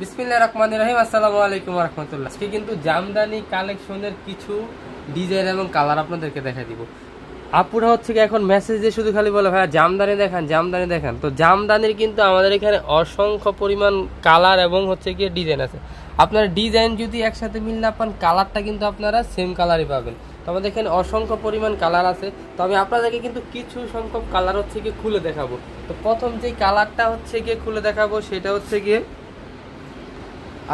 বিসমিল্লাহির রহমানির রহিম। আসসালামু আলাইকুম ওয়া রাহমাতুল্লাহ। আজকে কিন্তু জামদানি কালেকশনের কিছু ডিজাইন এবং কালার আপনাদেরকে দেখাই দিব। আপুরা হচ্ছে কি এখন মেসেজ দিয়ে শুধু খালি বলে ভাইয়া জামদানি দেখান, জামদানি দেখান। তো জামদানির কিন্তু আমাদের এখানে অসংখ্য পরিমাণ কালার এবং হচ্ছে কি ডিজাইন আছে। আপনারা ডিজাইন যদি একসাথে মিল না পান, কালারটা কিন্তু আপনারা সেম কালারই পাবেন। তো আমাদের এখানে অসংখ্য পরিমাণ কালার আছে। তো আমি আপনাদেরকে কিন্তু কিছু সংখ্যক কালার হচ্ছে গিয়ে খুলে দেখাবো। তো প্রথম যেই কালারটা হচ্ছে গিয়ে খুলে দেখাবো সেটা হচ্ছে গিয়ে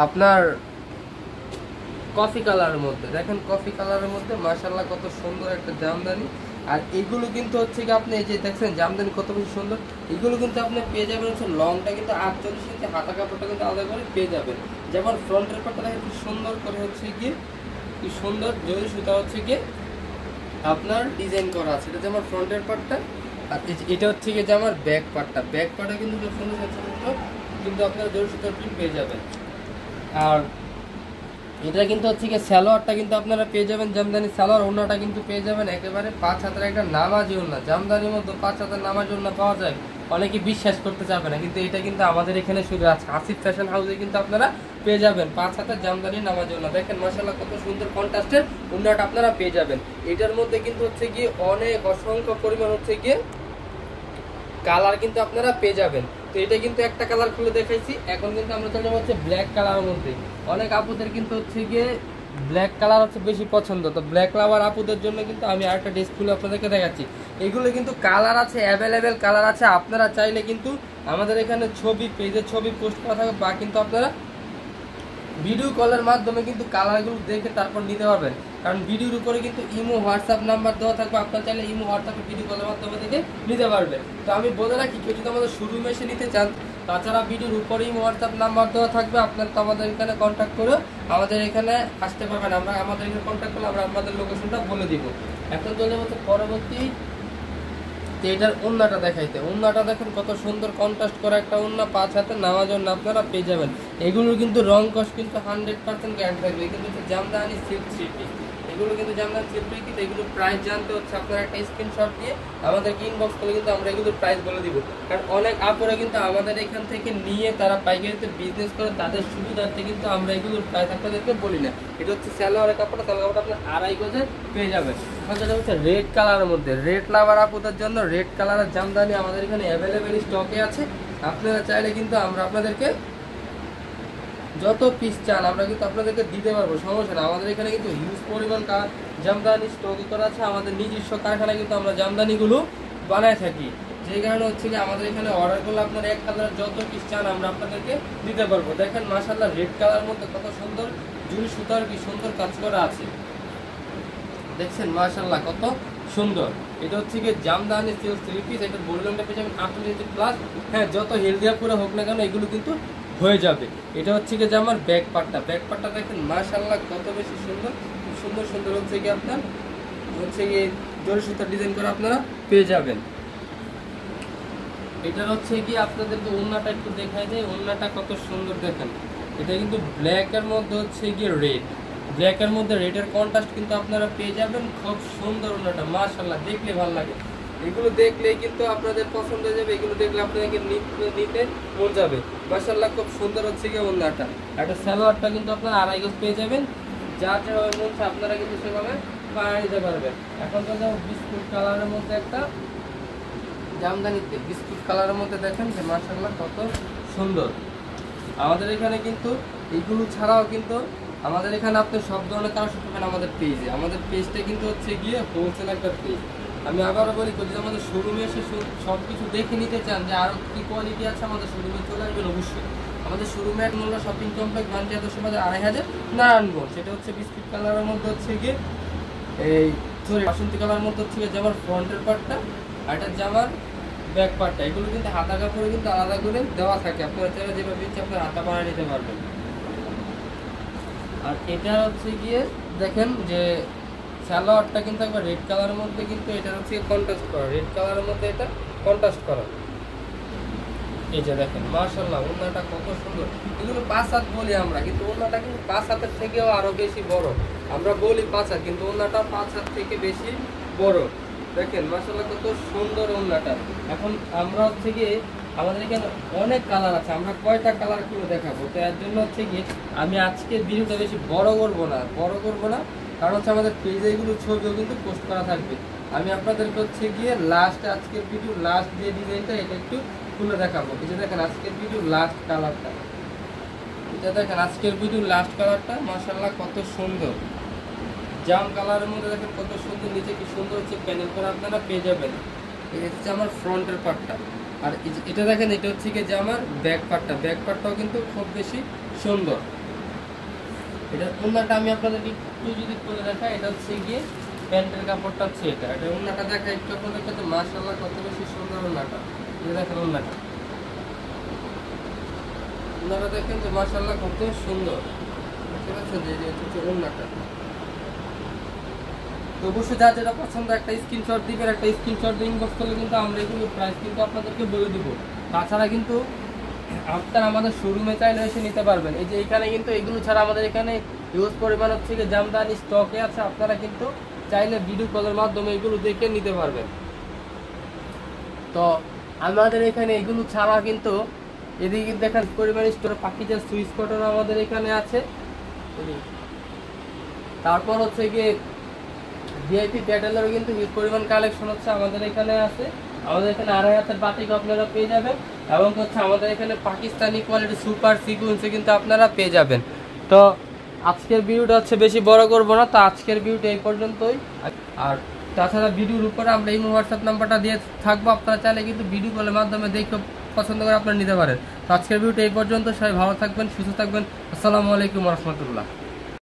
আপনার কফি কালারের মধ্যে। দেখেন কফি কালারের মধ্যে মাশাআল্লাহ কত সুন্দর একটা জামদানি। আর এগুলো কিন্তু হচ্ছে কি আপনি এই যে দেখছেন জামদানি কত বেশি সুন্দর। এগুলো কিন্তু আপনি পেয়ে যাবেন হচ্ছে লংটা কিন্তু 48 ইঞ্চি, হাতা কাপড়টা কিন্তু আলাদা করে পেয়ে যাবেন। যেমন ফ্রন্টের পাটটা দেখেন কি সুন্দর করে হচ্ছে কি সুন্দর জরি সুতা হচ্ছে কি আপনার ডিজাইন করা আছে। এটা যেমন ফ্রন্টের পাটটা, আর এটা হচ্ছে কি যে আমার ব্যাক পাটটা। ব্যাক পাটটা কিন্তু সুন্দর কিন্তু আপনার জরি সুতার প্রিন্ট পেয়ে যাবেন। আর এটা কিন্তু হচ্ছে কি সালোয়ারটা কিন্তু আপনারা পেয়ে যাবেন জামদানি সালোয়ার। ওন্নাটা কিন্তু পেয়ে যাবেন একেবারে 5 হাতের একটা নামাজি ওন্না। জামদানির মধ্যে 5 হাতের নামাজি ওন্না পাওয়া যায়, অনেকে বিশ্বাস করতে চাবে না, কিন্তু এটা কিন্তু আমাদের এখানে শুধু আছে। আসিফ ফ্যাশন হাউসে কিন্তু আপনারা পেয়ে যাবেন 5 হাতের জামদানি নামাজি ওন্না। দেখেন মাশাআল্লাহ কত সুন্দর কন্ট্রাস্টের ওন্নাটা আপনারা পেয়ে যাবেন। এটার মধ্যে কিন্তু হচ্ছে কি অনেক অসংখ্য পরিমাণ হচ্ছে গিয়ে কালার কিন্তু আপনারা পেয়ে যাবেন। তো এটা কিন্তু একটা কালার খুলে দেখাইছি। এখন কিন্তু আমরা চলে যাবো হচ্ছে ব্ল্যাক কালারের মধ্যে। অনেক আপুদের কিন্তু হচ্ছে গিয়ে ব্ল্যাক কালার হচ্ছে বেশি পছন্দ। তো ব্ল্যাক লাভার আপুদের জন্য কিন্তু আমি আরেকটা ড্রেস খুলে আপনাদেরকে দেখাচ্ছি। এগুলো কিন্তু কালার আছে, অ্যাভেলেবেল কালার আছে। আপনারা চাইলে কিন্তু আমাদের এখানে ছবি, পেজের ছবি পোস্ট করা থাকবে, বা কিন্তু আপনারা ভিডিও কলের মাধ্যমে কিন্তু কালারগুলো দেখে তারপর নিতে পারবেন। কারণ ভিডিওর উপরে কিন্তু ইমো হোয়াটসঅ্যাপ নাম্বার দেওয়া থাকবে, আপনার চাইলে ইমো হোয়াটসঅ্যাপে ভিডিও কলের মাধ্যমে দেখে নিতে পারবেন। তো আমি বলে রাখি, কেউ যদি আমাদের শোরুমে এসে নিতে চান, তাছাড়া ভিডিওর উপরে ইমো হোয়াটসঅ্যাপ নাম্বার দেওয়া থাকবে, আপনার তো আমাদের এখানে কন্ট্যাক্ট করে আমাদের এখানে আসতে পারবেন। আমরা আমাদের এখানে কন্ট্যাক্ট করলে আমরা আপনাদের লোকেশনটা বলে দিব। এখন চলে হচ্ছে পরবর্তী এটার ওন্নাটা দেখাইতে। ওন্নাটা দেখেন কত সুন্দর কন্ট্রাস্ট করা একটা ওন্না, 5 হাতে নামাজ ওন্না আপনারা পেয়ে যাবেন। এগুলোর কিন্তু রং কস কিন্তু 100% গ্যারান্টি থাকবে। কিন্তু জামদানি সিল্ক থ্রি পিস, এগুলো কিন্তু জামদানি সিল্ক থ্রি পিস। এগুলোর প্রাইস জানতে হচ্ছে আপনারা একটা স্ক্রিনশট দিয়ে আমাদেরকে ইনবক্স করলে কিন্তু আমরা এগুলোর প্রাইস বলে দিব। কারণ অনেক আপুরা কিন্তু আমাদের এখান থেকে নিয়ে তারা পাইকারিতে বিজনেস করে, তাদের সুবিধার্থে কিন্তু আমরা এগুলোর প্রাইস আপনাদেরকে বলি না। এটা হচ্ছে সালোয়ারের কাপড়, সালোয়ার কাপড়টা আপনার 2.5 গজে পেয়ে যাবেন। যেটা হচ্ছে রেড কালারের মধ্যে, রেড লাভার আপুদের জন্য রেড কালারের জামদানি আমাদের এখানে অ্যাভেলেবেল স্টকে আছে। আপনারা চাইলে কিন্তু আমরা আপনাদেরকে যত পিস চান আমরা কিন্তু আপনাদেরকে দিতে পারবো, সমস্যা না। আমাদের এখানে কিন্তু হিউজ পরিমাণ জামদানি স্টক করা আছে। আমাদের নিজস্ব কারখানায় কিন্তু আমরা জামদানিগুলো বানায় থাকি। যে কারণে হচ্ছে কি আমাদের এখানে অর্ডার করলে আপনারা 1 কালার যত পিস চান আমরা আপনাদেরকে দিতে পারবো। দেখেন মাশাআল্লাহ রেড কালারের মধ্যে কত সুন্দর জুড়ি সুতার কি সুন্দর কাজ করা আছে, দেখছেন মাশাআল্লাহ কত সুন্দর। এটা হচ্ছে কি জামদানি সিল্ক থ্রি পিস। এটার ভলিউমটা পেয়ে যাবেন 48 ইঞ্চি প্লাস। হ্যাঁ, যত হেলদি করে হোক না কেন এগুলো কিন্তু হয়ে যাবে। এটা হচ্ছে কি যে আমার ব্যাক পার্টটা, ব্যাক পার্টটা দেখেন মাশাআল্লাহ কত বেশি সুন্দর, খুব সুন্দর সুন্দর হচ্ছে কি আপনার হচ্ছে কি জরি সুতার ডিজাইন করে আপনারা পেয়ে যাবেন। এটা হচ্ছে কি আপনাদেরকে ওন্নাটা একটু দেখাই দেয়। ওন্নাটা কত সুন্দর দেখেন। এটা কিন্তু ব্ল্যাকের মধ্যে হচ্ছে গিয়ে রেড, ব্ল্যাকের মধ্যে রেডের কন্ট্রাস্ট কিন্তু আপনারা পেয়ে যাবেন। খুব সুন্দর ওন্নাটা মাশাআল্লাহ, দেখলে ভালো লাগে। এগুলো দেখলেই কিন্তু আপনাদের পছন্দ হয়ে যাবে। এগুলো দেখলে আপনাদেরকে নিতে মন যাবে। মাশাআল্লাহ খুব সুন্দর হচ্ছে গিয়ে ওন্নাটা। একটা সালোয়ারটা কিন্তু আপনারা 2.5 গজ পেয়ে যাবেন। যার যেভাবে মন চায় আপনারা কিন্তু সেভাবে বানিয়ে নিতে পারবেন। এখন তো বিস্কুট কালারের মধ্যে একটা জামদানিতে বিস্কুট কালারের মধ্যে দেখেন যে মাশাআল্লাহ কত সুন্দর। আমাদের এখানে কিন্তু এইগুলো ছাড়াও কিন্তু আমাদের এখানে আপনি সব ধরনের কালেকশন পাবেন আমাদের পেজে। আমাদের পেজটা কিন্তু হচ্ছে গিয়ে হোলসেল একটা পেজ। আমি আবারও বলি, যদি আমাদের শোরুমে এসে সব কিছু দেখে নিতে চান যে আরও কী কোয়ালিটি আছে, আমাদের শোরুমে চলে আসবেন অবশ্যই। আমাদের শোরুমে এক মোল্লা শপিং কমপ্লেক্স, গান্ধী আদর্শ বাজার 2.5 নারায়ণগঞ্জ। সেটা হচ্ছে বিস্কুট কালারের মধ্যে হচ্ছে গিয়ে এই বাসন্তী কালারের মধ্যে হচ্ছে গিয়ে জামার ফ্রন্টের পার্টটা, আর এটা জামার ব্যাক পার্টটা। এগুলো কিন্তু হাতা কাপড়ে কিন্তু আলাদা করে দেওয়া থাকে। আপনারা চাইলে যেভাবে ইচ্ছে আপনার হাতা বানিয়ে নিতে পারবেন। আর এটা হচ্ছে গিয়ে দেখেন যে সালোয়ারটা কিন্তু একবার রেড কালারের মধ্যে, কিন্তু এটা হচ্ছে কন্ট্রাস্ট করা, রেড কালারের মধ্যে এটা কন্ট্রাস্ট করা। এই যে দেখেন মাশাআল্লাহ ওন্নাটা কত সুন্দর। এগুলো 5 হাত বলি আমরা, কিন্তু ওন্নাটা কিন্তু 5 হাতের থেকেও আরো বেশি বড়। আমরা বলি 5 হাত, কিন্তু ওন্নাটা 5 হাত থেকে বেশি বড়। দেখেন মাশাআল্লাহ কত সুন্দর ওন্নাটা। এখন আমরা হচ্ছে গিয়ে আমাদের এখানে অনেক কালার আছে, আমরা কয়টা কালার করে দেখাবো। তো এর জন্য হচ্ছে কি আমি আজকের ভিডিওটা বেশি বড় করব না, কারণ হচ্ছে আমাদের পেজে এগুলো ছবিও কিন্তু পোস্ট করা থাকবে। আমি আপনাদেরকে হচ্ছে গিয়ে আজকের ভিডিও লাস্ট যে ডিজাইনটা এটা একটু খুলে দেখাবো। এটা দেখেন আজকের ভিডিও লাস্ট কালারটা, এটা দেখেন আজকের ভিডিও লাস্ট কালারটা মাশাআল্লাহ কত সুন্দর জাম কালারের মধ্যে, দেখেন কত সুন্দর, নিচে কি সুন্দর হচ্ছে প্যানেল করে আপনারা পেয়ে যাবেন। এটা হচ্ছে আমার ফ্রন্টের পার্টটা, আর এটা দেখেন এটা হচ্ছে কি যে আমার ব্যাক পার্টটাও কিন্তু খুব বেশি সুন্দর। এটা ওন্নাটা আমি আপনাদেরকে একটু যদি করে দেখাই, এটা হচ্ছে গিয়ে প্যান্টের কাপড়টা হচ্ছে এটা ওন্নাটা দেখা একটু আপনাদের কাছে মাশাআল্লাহ কত বেশি সুন্দর ওন্নাটা। এটা দেখেন ওন্নাটা দেখেন যে মাশাআল্লাহ কত সুন্দর, বুঝতে পারছেন যে এটা হচ্ছে ওন্নাটা। তো অবশ্যই যা যেটা পছন্দ একটা স্ক্রিনশট দিবেন, একটা স্ক্রিনশট ইনবক্স করলে কিন্তু আমরা এগুলো প্রাইস কিন্তু আপনাদেরকে বলে দিব। তাছাড়া কিন্তু আপনারা আমাদের শোরুমে চাইলে এসে নিতে পারবেন। এই যে এখানে কিন্তু এগুলো ছাড়া আমাদের এখানে হিউজ পরিমাণ হচ্ছে কি জামদানি স্টকে আছে, আপনারা কিন্তু চাইলে ভিডিও কলের মাধ্যমে এগুলো দেখে নিতে পারবেন। তো আমাদের এখানে এগুলো ছাড়া কিন্তু এদিকে দেখেন পরিমাণ স্টোর পাকিজার সুইচ কটন আমাদের এখানে আছে। তারপর হচ্ছে গিয়ে ভিআইপি প্যাটেলেরও কিন্তু হিউজ পরিমাণ কালেকশন হচ্ছে আমাদের এখানে আছে। আমাদের এখানে 2.5 হাতের বাটিক আপনারা পেয়ে যাবেন, এবং হচ্ছে আমাদের এখানে পাকিস্তানি কোয়ালিটি সুপার সিকুয়েন্সে কিন্তু আপনারা পেয়ে যাবেন। তো আজকের ভিডিওটা হচ্ছে বেশি বড় করব না, তো আজকের ভিডিওটা এই পর্যন্তই। আর তাছাড়া ভিডিওর উপরে আমরা এই হোয়াটসঅ্যাপ নাম্বারটা দিয়ে থাকবো, আপনারা চাইলে কিন্তু ভিডিও কলের মাধ্যমে দেখে পছন্দ করে আপনারা নিতে পারেন। তো আজকের ভিডিওটা এই পর্যন্ত, সবাই ভালো থাকবেন, সুস্থ থাকবেন। আসসালামু আলাইকুম রহমতুল্লাহ।